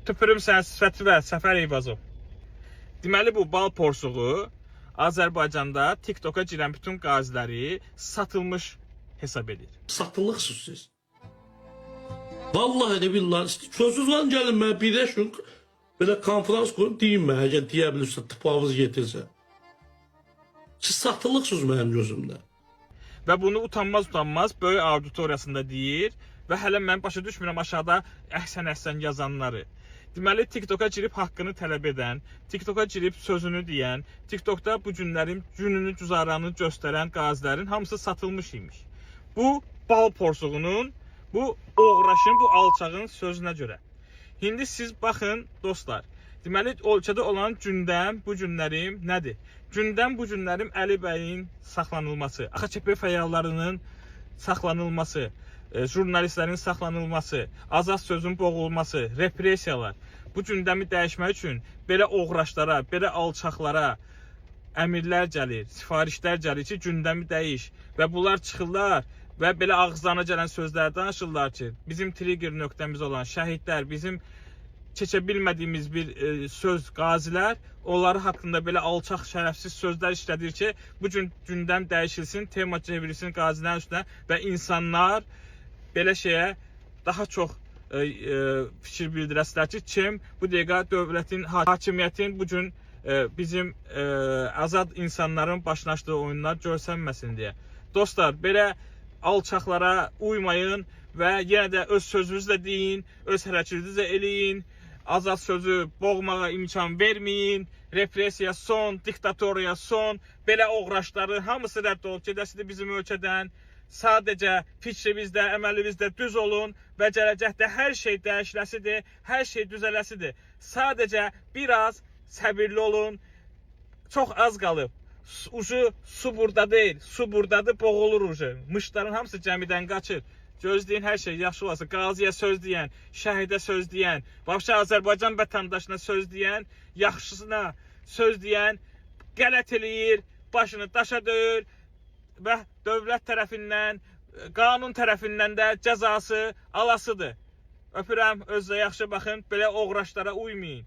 Tüpürüm sən sifətivə, Səfər Eyvazov. Deməli bu bal porsuğu Azərbaycanda TikToka girən bütün qaziləri satılmış hesab edir. Satılıqsınız siz. Vallahi de billahi sözsüz lan gelin mən birləşin belə konferans qurun deyin mən əgər deyə bilirsə tıpavız getirsə. Siz satılıqsınız mənim gözümdə. Və bunu utanmaz böyük auditoriyasında deyir və hələ mən başa düşmürəm aşağıda əhsən yazanları. Deməli TikToka girib haqqını tələb edən, TikToka girib sözünü deyən, TikTokda bu günlərin gününü güzaranı göstərən qazilərin hamısı satılmış imiş. Bu bal porsuğunun, bu oğraşın, bu alçağın sözünə görə. İndi siz baxın dostlar. Deməli ölkədə olan gündəm bu günlərim nədir? Gündəm bu günlərim Əli bəyin saxlanılması, AXÇP fəallarının saxlanılması, jurnalistlərin saxlanılması, azad sözün boğulması, repressiyalar. Bu gündəmi dəyişmək üçün belə oğraşlara, belə alçaqlara əmirlər gəlir, sifarişlər gəlir ki, gündəmi dəyiş. Və bunlar çıxırlar və belə ağızlarına gələn sözlər danışırlar ki, bizim trigger nöqtəmiz olan şəhidlər, bizim keçə bilmədiyimiz bir söz qazilər, onları haqqında belə alçaq, şərəfsiz sözlər işlədir ki, bu gün gündəm dəyişilsin, tema çevrilsin qazilərin üstünə və insanlar belə şeyə daha çox fikir bildirəsilər ki, kim bu dəqiqə dövlətin, hakimiyyətin bu gün bizim azad insanların başlaşdığı oyunlar görsənməsin deyə. Dostlar, belə alçaqlara uymayın və yenə də öz sözünüzlə deyin, öz hərəkətinizlə eləyin, azad sözü boğmağa imkan verməyin, repressiya son, diktatoriya son, belə oğraşları hamısı rədd olub gedəsidir bizim ölkədən. Sadəcə fikrimizdə, əməlimizdə düz olun və gələcəkdə hər şey dəyişiləsidir, hər şey düzələsidir. Sadəcə biraz səbirli olun, çox az qalıb. Ucu su burada deyil, su buradadır, boğulur ucu. Mışların hamısı gəmidən qaçır. Gözləyin hər şey yaxşı olası. Qaziyə söz deyən, şəhidə söz deyən, vəbşə Azərbaycan vətəndaşına söz deyən, yaxşısına söz deyən, qələt eləyir, başını daşa döyür və dövlət tərəfindən, qanun tərəfindən də cəzası alasıdır. Öpürəm, özünüzə yaxşı baxın, belə oğraşlara uymayın.